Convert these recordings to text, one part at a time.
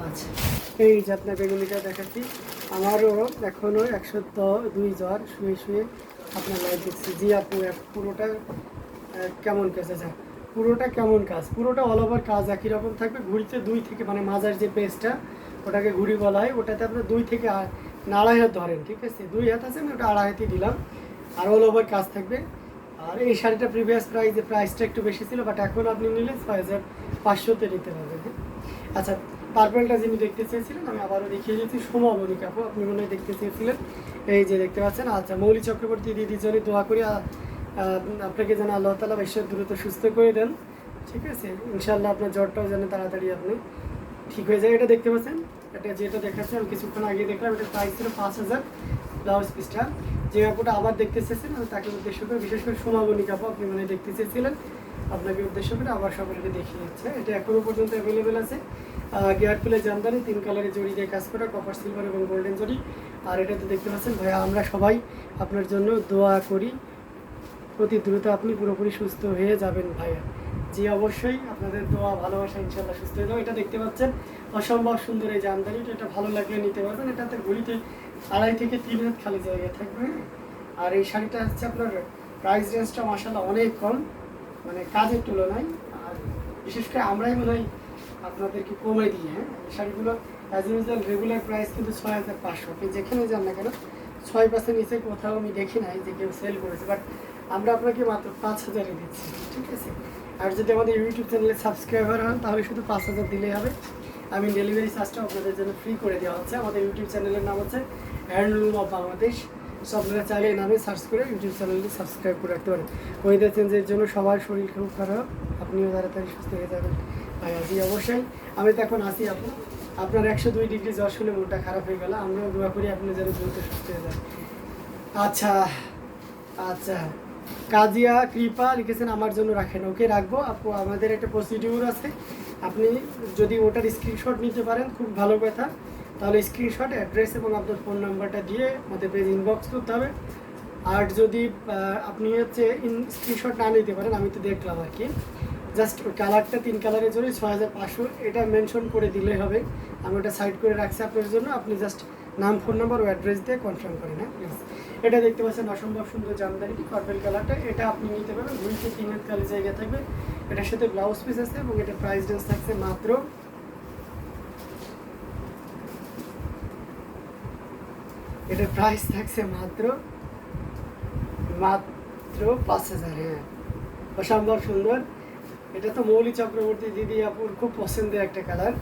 আচ্ছা, এই যে আপনার বেগুনিটা দেখাচ্ছি। আমারও এখনও 102 জ্বর শুয়ে শুয়ে আপনার লাইভ দেখছি। জি আপু, পুরোটা কেমন কাজ? আচ্ছা, পুরোটা কেমন কাজ? পুরোটা অল ওভার কাজ একই রকম থাকবে। ঘুড়িতে 2 থেকে মানে মাজার যে পেজটা, ওটাকে ঘুড়ি বলা হয়, ওটাতে আপনার 2 থেকে আড়াই হাত ধরেন, ঠিক আছে? 2 হাত আছে, আমি ওটা আড়াই হাতই দিলাম। আর অল ওভার কাজ থাকবে। আর এই শাড়িটা প্রিভিয়াস প্রাইসটা একটু বেশি ছিল, বাট এখন আপনি নিলে 6500-তে নিতে পারবেন। হ্যাঁ, আচ্ছা, পার্পলটা যিনি দেখতে চেয়েছিলেন আমি আবারও দেখিয়ে দিয়েছি, সোমামণি কাপড়, আপনি মনে হয় দেখতে চেয়েছিলেন। এই যে দেখতে পাচ্ছেন। আচ্ছা, মৌলি চক্রবর্তী দিদির জন্য দোয়া করি আপনাকে যেন আল্লাহ তাআলা বেশি দ্রুত সুস্থ করে দেন, ঠিক আছে? ইনশাআল্লাহ আপনার জ্বরটাও যেন তাড়াতাড়ি আপনি ঠিক হয়ে যায়। এটা দেখতে পাচ্ছেন, এটা যেটা দেখাচ্ছে আমি কিছুক্ষণ আগে দেখলাম, এটা প্রাইস ছিল 5000 ব্লাউজ পিসটা। যে কাপড়টা আবার দেখতে চেয়েছেন আমি তাকে উদ্দেশ্য করে, বিশেষ করে সোমামণি কাপড় আপনি মানে দেখতে চেয়েছিলেন, আপনাকে উদ্দেশ্য করে আবার সকলকে দেখিয়ে দিচ্ছে। এটা এখনও পর্যন্ত অ্যাভেলেবেল আছে। গিয়ার ফুলের জামদানি, 3 কালারের জড়ি দিয়ে কাজ করা, কপার সিলভার এবং গোল্ডেন জড়ি। আর এটাতে দেখতে পাচ্ছেন ভাইয়া, আমরা সবাই আপনার জন্য দোয়া করি, অতি দ্রুত আপনি পুরোপুরি সুস্থ হয়ে যাবেন ভাইয়া। জি অবশ্যই, আপনাদের দোয়া ভালোবাসা, ইনশাল্লাহ সুস্থ হয়ে যাবে। এটা দেখতে পাচ্ছেন অসম্ভব সুন্দর এই জামদানিটা, এটা ভালো লাগলে নিতে পারবেন। এটাতে ঘড়িতে 2.5 থেকে 3 হাত খালি জায়গায় থাকবে। আর এই শাড়িটা হচ্ছে আপনার প্রাইস রেঞ্জটা মাশাআল্লাহ অনেক কম, মানে কাজের তুলনায়। আর বিশেষ করে আমরাই মনে হয় আপনাদেরকে কমে দিই। হ্যাঁ, এই শাড়িগুলো অ্যাজ ইউজুয়াল রেগুলার প্রাইস কিন্তু 6500। আপনি যেখানে যান না কেন 6% নিচে কোথাও আমি দেখি নাই যে কেউ সেল করেছে, বাট আমরা আপনাকে মাত্র 5000-এ দিচ্ছি, ঠিক আছে? আর যদি আমাদের ইউটিউব চ্যানেলে সাবস্ক্রাইবার হন তাহলে শুধু 5000 দিলেই হবে। আমি ডেলিভারি চার্জটা আপনাদের জন্য ফ্রি করে দেওয়া হচ্ছে। আমাদের ইউটিউব চ্যানেলের নাম হচ্ছে হ্যান্ডলুম অফ বাংলাদেশ। সো আপনারা চাইলে এই নামে সার্চ করে ইউটিউব চ্যানেলটি সাবস্ক্রাইব করে রাখতে পারেন। ওয়েদার চেঞ্জের জন্য সবার শরীর খুব খারাপ, আপনিও তাড়াতাড়ি সুস্থ হয়ে যাবেন ভাই। জি অবশ্যই, আমি তো এখন আসি। আপনার 102 ডিগ্রি জ্বর শুনে মনটা খারাপ হয়ে গেল। আমরাও দোয়া করি আপনি যেন দ্রুত সুস্থ হয়ে যান। আচ্ছা আচ্ছা, কাজিয়া কৃপা লিখেছেন আমার জন্য রাখেন, ওকে রাখবো আপু। আমাদের একটা প্রসিডিউর আছে, আপনি যদি ওটার স্ক্রিনশট নিতে পারেন খুব ভালো কথা। তাহলে স্ক্রিনশট, অ্যাড্রেস এবং আপনার ফোন নাম্বারটা দিয়ে আমাদের পেজ ইনবক্স করতে হবে। আর যদি আপনি হচ্ছে স্ক্রিনশট না নিতে পারেন, আমি তো দেখলাম আর কি, জাস্ট কালারটা 3 কালারের জন্য 6500 এটা মেনশন করে দিলেই হবে। আমি ওটা সাইড করে রাখছি আপনার জন্য। আপনি জাস্ট নাম, ফোন নাম্বার ও অ্যাড্রেস দিয়ে কনফার্ম করেন। হ্যাঁ প্লিজ। এটা দেখতে পাচ্ছেন অসম্ভব সুন্দর জামদানিটি, পার্পল কালারটা, এটা আপনি নিতে পারবেন। 2 থেকে 3 হাত কালি জায়গা থাকবে। এটার সাথে ব্লাউজ পিস আছে এবং এটা প্রাইস রেঞ্জ থাকছে মাত্র, এটার প্রাইস থাকছে মাত্র মাত্র 5000। হ্যাঁ, অসম্ভব সুন্দর। এটা তো মৌলি চক্রবর্তী দিদি আপুর খুব পছন্দের একটা কালার,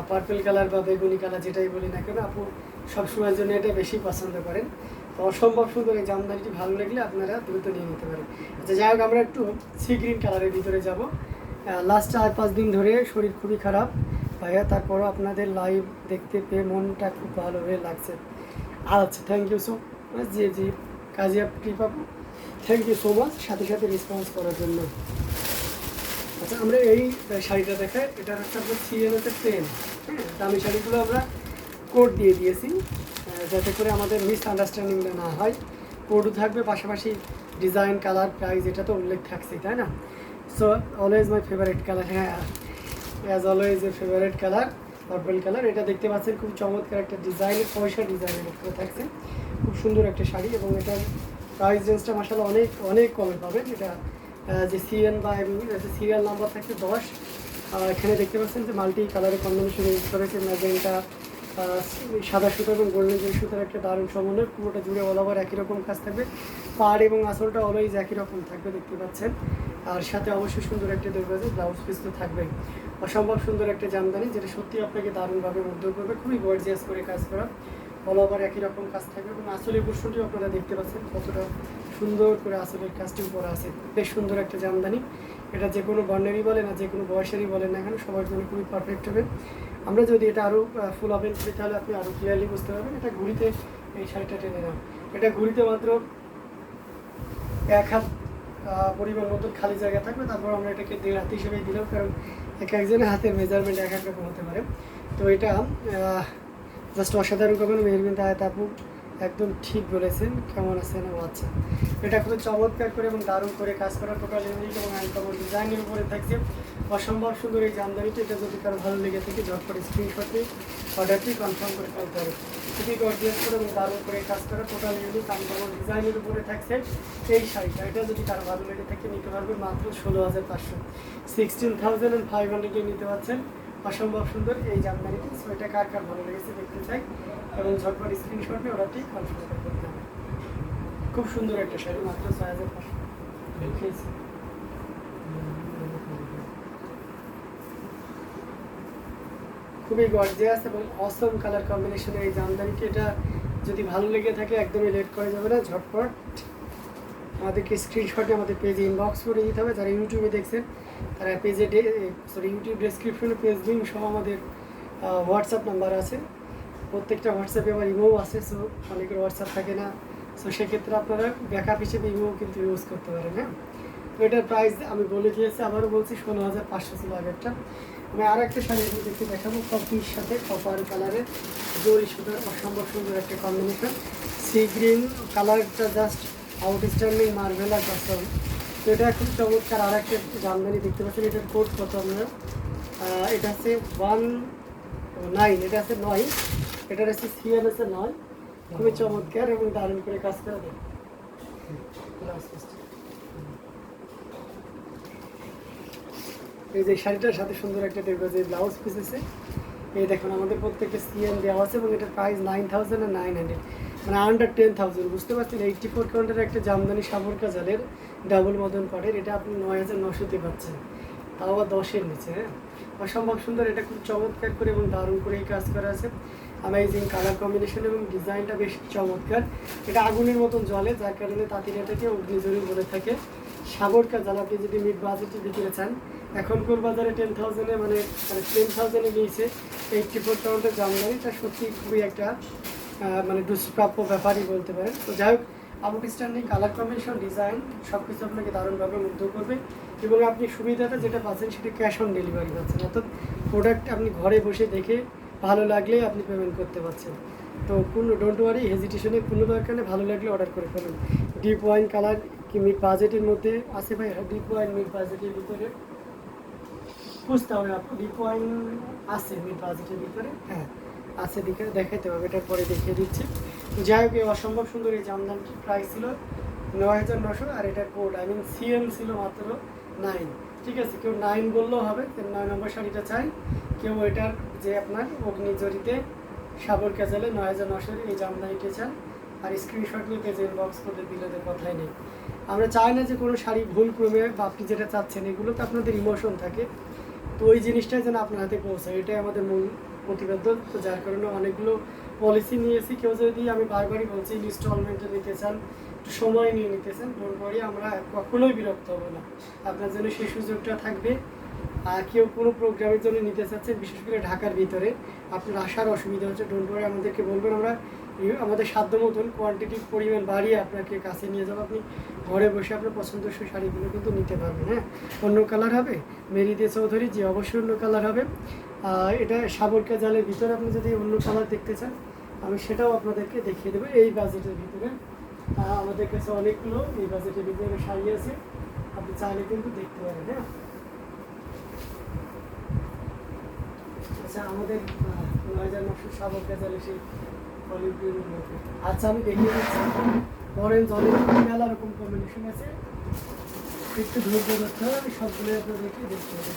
পার্পল কালার বা বেগুনি কালার যেটাই বলি না কেন, আপু সবসময়ের জন্য এটা বেশি পছন্দ করেন। তো অসম্ভব সুন্দর এই জামদানিটি ভালো লাগলে আপনারা দ্রুত নিয়ে নিতে পারেন। আচ্ছা, যাই হোক, আমরা একটু সি গ্রিন কালারের ভিতরে যাব। লাস্ট 4-5 দিন ধরে শরীর খুবই খারাপ ভাইয়া, তারপরও আপনাদের লাইভ দেখতে পেয়ে মনটা খুব ভালো হয়ে লাগছে। আচ্ছা, থ্যাংক ইউ সো মাচ। জি জি, কাজিয়া কৃপাপু, থ্যাংক ইউ সো মাচ সাথে সাথে রেসপন্স করার জন্য। আচ্ছা, আমরা এই শাড়িটা দেখাই, এটা হচ্ছে আপনার সিএনএসের পেন। হ্যাঁ, দামি শাড়িগুলো আমরা কোড দিয়ে দিয়েছি যাতে করে আমাদের মিস আন্ডারস্ট্যান্ডিংটা না হয়। কোডও থাকবে, পাশাপাশি ডিজাইন, কালার, প্রাইস এটা তো উল্লেখ থাকছেই, তাই না? So always my favourite colour. হ্যাঁ, as always a favourite colour purple colour. এটা দেখতে পাচ্ছেন খুব চমৎকার একটা ডিজাইনের, পয়সা ডিজাইনের উপরে থাকছে, খুব সুন্দর একটা শাড়ি। এবং এটার প্রাইস রেঞ্জটা মাসাল্লাহ অনেক অনেক কমে পাবেন। এটা যে সিএন বা সিরিয়াল নাম্বার থাকছে 10। এখানে দেখতে পাচ্ছেন যে মাল্টি কালারের কম্বিনেশন ইউজ করেছে, ম্যাজেন্টা, সাদা সুতো এবং গোল্ডেন জরি সুতোর একটা দারুণ সমন্বয়। পুরোটা জুড়ে অল ওভার একই রকম কাজ থাকবে, পাড় এবং আঁচলটা অলওয়েজ একই রকম থাকবে, দেখতে পাচ্ছেন। আর সাথে অবশ্যই সুন্দর একটা দেখবে ব্লাউজ পিস তো থাকবেই। অসম্ভব সুন্দর একটা জামদানি, যেটা সত্যি আপনাকে দারুণভাবে মুগ্ধ করবে, খুবই গর্জিয়াস করে কাজ করা, অল ওভার একই রকম কাজ থাকবে। এবং আসলের পোর্শনটিও আপনারা দেখতে পাচ্ছেন কতটা সুন্দর করে আসলের কাজটিও করা আছে। বেশ সুন্দর একটা জামদানি। এটা যে কোনো বর্ণেরই বলেন আর যে কোনো বয়সেরই বলেন না কেন, সবার জন্য খুবই পারফেক্ট হবে। আমরা যদি এটা আরও ফুল ওপেন করি তাহলে আপনি আরও ক্লিয়ারলি বুঝতে পারবেন। এটা ঘুড়িতে এই শাড়িটা টেনে নাও, এটা ঘুড়িতে মাত্র 1 হাত পরিমাণ মতো খালি জায়গা থাকবে। তারপর আমরা এটাকে 1.5 হাত হিসেবেই দিলাম, কারণ একজনের হাতের মেজারমেন্ট এক রকম হতে পারে। তো এটা জাস্ট অসাধারণ করবেন। মেহরবিন তায়াত আপু একদম ঠিক বলেছেন। কেমন আছেন? ও আচ্ছা, এটা খুবই চমৎকার করে এবং দারুণ করে কাজ করা, টোটাল ইউনিক এবং আনকমন ডিজাইনের উপরে থাকছে। অসম্ভব সুন্দর এই জামদানিটা, এটা যদি কারো ভালো লেগে থাকে ঝটপট স্ক্রিনশট নিয়ে অর্ডারটি কনফার্ম করে ফেলতে হবে। খুবই গর্জিয়াস করে এবং দারুণ করে কাজ করা, টোটাল ইউনিক আনকমন ডিজাইনের উপরে থাকছে এই শাড়িটা। এটা যদি কারো ভালো লেগে থাকে নিতে পারবে মাত্র 16,500, 16,500 নিতে পারছেন। অসম্ভব সুন্দর এই জামদানিটি। সো এটা কার কার ভালো লেগেছে দেখতে চাই এবং ঝটপট স্ক্রিনশট নিয়ে অর্ডারটি কনফার্ম করতে হবে। খুব সুন্দর একটা শাড়ি, মাত্র 6,500 দেখেছি। খুবই গর্জিয়াস এবং অসম কালার কম্বিনেশনের এই জামদানিটি। এটা যদি ভালো লেগে থাকে একদমই লেট করা যাবে না, ঝটপট আমাদেরকে স্ক্রিনশটে আমাদের পেজে ইনবক্স করে দিতে হবে। যারা ইউটিউবে দেখছেন তারা পেজে ইউটিউব ডেসক্রিপশনে পেজ লিঙ্ক সহ আমাদের হোয়াটসঅ্যাপ নাম্বার আছে। প্রত্যেকটা হোয়াটসঅ্যাপে আবার ইমোও আছে। সো অনেকের হোয়াটসঅ্যাপ থাকে না, সো সেক্ষেত্রে আপনারা ব্যাকআপ হিসেবে ইমোও কিন্তু ইউজ করতে পারেন। হ্যাঁ, তো এটার প্রাইস আমি বলে দিয়েছি, আবারও বলছি 16,500 ছিল আগেরটা। আমি আর একটা শাড়ি দেখতে দেখাবো, কফির সাথে কপার কালারের জরি সুতার অসম্ভব সুন্দর একটা কম্বিনেশন। সি গ্রিন কালারটা জাস্ট আউটস্ট্যান্ডিং মার্বেল আর কাস্টম। তো এটা খুব চমৎকার আর একটা জামদানি দেখতে পাচ্ছেন। এটার কোড কত আপনারা? এটা হচ্ছে 19, এটা আছে 9, এটার হচ্ছে সিএন আছে 9। খুবই চমৎকার এবং দারুণ করে কাজ করা দেয়। এই যে শাড়িটার সাথে সুন্দর একটা যে ব্লাউজ পিস আছে। এই দেখুন আমাদের প্রত্যেকটা সিএন দেওয়া আছে এবং এটার প্রাইস 9,900, মানে আন্ডার 10,000। বুঝতে পারছেন, 84 কাউন্টের একটা জামদানি সাবর কাজালের ডাবল মদন পাড়ের, এটা আপনি 9,900-তে পাচ্ছেন, তাও আবার 10-এর নিচে। হ্যাঁ, অসম্ভব সুন্দর। এটা খুব চমৎকার করে এবং দারুণ করে এই কাজ করা আছে। অ্যামেজিং কালার কম্বিনেশন এবং ডিজাইনটা বেশ চমৎকার। এটা আগুনের মতন জ্বলে, যার কারণে তাঁতিরাটাকে অগ্নিজরি বলে থাকে। সাগর কাজাল আপনি যদি মিড বাজেটে দিতে চান, এখনকার বাজারে 10,000-এ মানে 10,000-এ নিয়েছে 84 কাউন্টের জামদানিটা। সত্যি খুবই একটা মানে দুষ্প্রাপ্য ব্যাপারই বলতে পারেন। তো যাই হোক, আউটস্ট্যান্ডিং কালার কম্বিনেশন, ডিজাইন সব কিছু আপনাকে দারুণভাবে মুগ্ধ করবে এবং আপনি সুবিধাটা যেটা পাচ্ছেন সেটা ক্যাশ অন ডেলিভারি পাচ্ছেন। অর্থাৎ প্রোডাক্ট আপনি ঘরে বসে দেখে ভালো লাগলে আপনি পেমেন্ট করতে পারছেন। তো কোনো ডোন্ট ওয়ারি, হেজিটেশনে কোনো দরকার নেই, ভালো লাগলে অর্ডার করে ফেলুন। ডিপ ওয়াইন কালার কি মিড বাজেটের মধ্যে আছে ভাই? ডিপ ওয়াইন মিড বাজেটের ভিতরে বুঝতে হবে আপনি। ডিপ ওয়াইন আছে মিড বাজেটের ভিতরে? হ্যাঁ আছে, দেখাতে হবে, এটার পরে দেখিয়ে দিচ্ছি। যাই হোক, এই অসম্ভব সুন্দর এই জামদানিটির প্রাইস ছিল 9,900 আর এটার কোড সিএম ছিল মাত্র 9। ঠিক আছে, কেউ 9 বললেও হবে, 9 নম্বর শাড়িটা চাই। কেউ এটার যে আপনার অগ্নিজরিতে সাবর ক্যাজালে 9,900 এই জামদানিটা চান আর স্ক্রিনশট নিয়ে পেজে ইনবক্স করে দিলে তো কথাই নেই। আমরা চাই না যে কোনো শাড়ি ভুল ক্রমে বা আপনি যেটা চাচ্ছেন এগুলো তো আপনাদের ইমোশন থাকে, তো ওই জিনিসটাই যেন আপনার হাতে পৌঁছায়, এটাই আমাদের মূল প্রতিবেদন। তো যার কারণে অনেকগুলো পলিসি নিয়েছি। কেউ যদি, আমি বারবারই বলছি, ইনস্টলমেন্টে নিতে চান, একটু সময় নিয়ে নিতে চান, ডোন্ট ওয়ারি, আমরা কখনোই বিরক্ত হবো না, আপনার জন্য সেই সুযোগটা থাকবে। আর কেউ কোনো প্রোগ্রামের জন্য নিতে চাচ্ছেন, বিশেষ করে ঢাকার ভিতরে আপনার আসার অসুবিধা হচ্ছে, ডোন্ট ওয়ারি, আমাদেরকে বলবেন, আমরা আমাদের সাধ্য মতন কোয়ান্টিটির পরিমাণ বাড়িয়ে আপনাকে কাছে নিয়ে যাবো। আপনি ঘরে বসে আপনার পছন্দসই শাড়িগুলো কিন্তু নিতে পারবেন। হ্যাঁ, অন্য কালার হবে মেরিদে চৌধুরী, যে অবশ্যই অন্য কালার হবে। এটা সাবর কাজালের ভিতরে আপনি যদি অন্য কালার দেখতে চান আমি সেটাও আপনাদেরকে দেখিয়ে দেবো। এই বাজেটের ভিতরে আমাদের কাছে অনেকগুলো এই বাজেটের ভিতরে শাড়ি আছে, আপনি চাইলে কিন্তু দেখতে পারেন। হ্যাঁ, আচ্ছা, আমাদের 9,900 সাবর কাজালে সেই অলিম্পিয়ানের মধ্যে। আচ্ছা, আমি দেখিয়ে দিচ্ছি। অরেঞ্জ অরেঞ্জ মেলা রকম কম্বিনেশন আছে, একটু ধৈর্য ধরতে হবে, আমি সবগুলো আপনাদেরকে দেখতে হবে।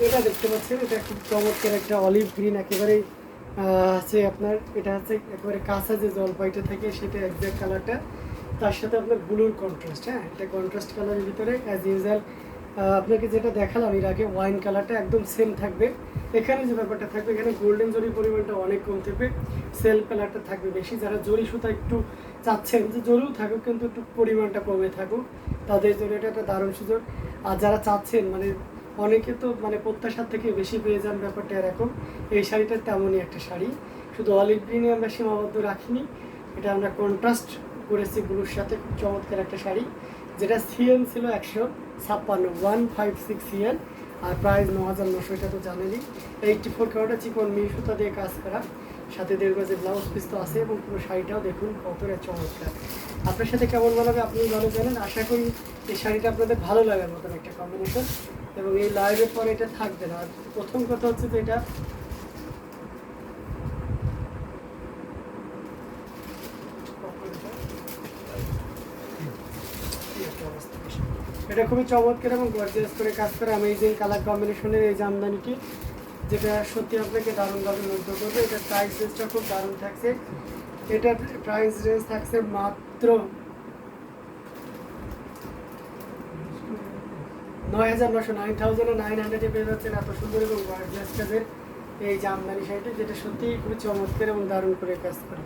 এটা দেখতে পাচ্ছেন, এটা খুব চমৎকার একটা অলিভ গ্রিন, একেবারেই আছে আপনার। এটা হচ্ছে একেবারে কাঁচা যে জলপাইটা থাকে সেটা একজ্যাক্ট কালারটা, তার সাথে আপনার ব্লুর কন্ট্রাস্ট। হ্যাঁ, এটা কন্ট্রাস্ট কালারের ভিতরে অ্যাজ ইউজুয়াল আপনাকে যেটা দেখালাম এর আগে, ওয়াইন কালারটা একদম সেম থাকবে। এখানে যে ব্যাপারটা থাকবে, এখানে গোল্ডেন জরির পরিমাণটা অনেক কম থাকবে, সেলফ কালারটা থাকবে বেশি। যারা জরি সুতা একটু চাচ্ছেন যে জরিও থাকুক কিন্তু একটু পরিমাণটা কমে থাকুক, তাদের জন্য এটা একটা দারুণ সুযোগ। আর যারা চাচ্ছেন মানে অনেকে তো মানে প্রত্যাশার থেকে বেশি পেয়ে যান, ব্যাপারটা এরকম। এই শাড়িটা তেমনই একটা শাড়ি, শুধু অলিভ গ্রিনে আমরা সীমাবদ্ধ রাখিনি, এটা আমরা কন্ট্রাস্ট করেছি ব্লুর সাথে। খুব চমৎকার একটা শাড়ি, যেটা সিএন ছিল 156 সিএন, আর প্রাইস 9,900, এটা তো জানেনই। 84 কাউন্টার চিকন মিহি সুতা দিয়ে কাজ করা, সাথে 1.5 গজে ব্লাউজ পিস তো আছে, এবং পুরো শাড়িটাও দেখুন কতটা চমৎকার। আপনার সাথে কেমন মানাবে আপনি ভালো জানেন। আশা করি এই শাড়িটা আপনাদের ভালো লাগার মতন একটা কম্বিনেশন, এবং এই লাইভের পরে এটা থাকবে না। আর প্রথম কথা হচ্ছে যে এটা এটা খুবই চমৎকার এবং গর্জিয়াস করে কাজ করে অ্যামেজিং কালার কম্বিনেশনের এই জামদানিটি, যেটা সত্যি আপনাকে দারুণভাবে মুগ্ধ করবে। এটার প্রাইস রেঞ্জটা খুব দারুণ থাকছে। এটার প্রাইস রেঞ্জ থাকছে মাত্র 9,900, 9,900 পেয়ে যাচ্ছেন এত সুন্দর এবং গর্জিয়াস কাজের এই জামদানি শাড়িটি, যেটা সত্যিই খুবই চমৎকার এবং দারুণ করে কাজ করে।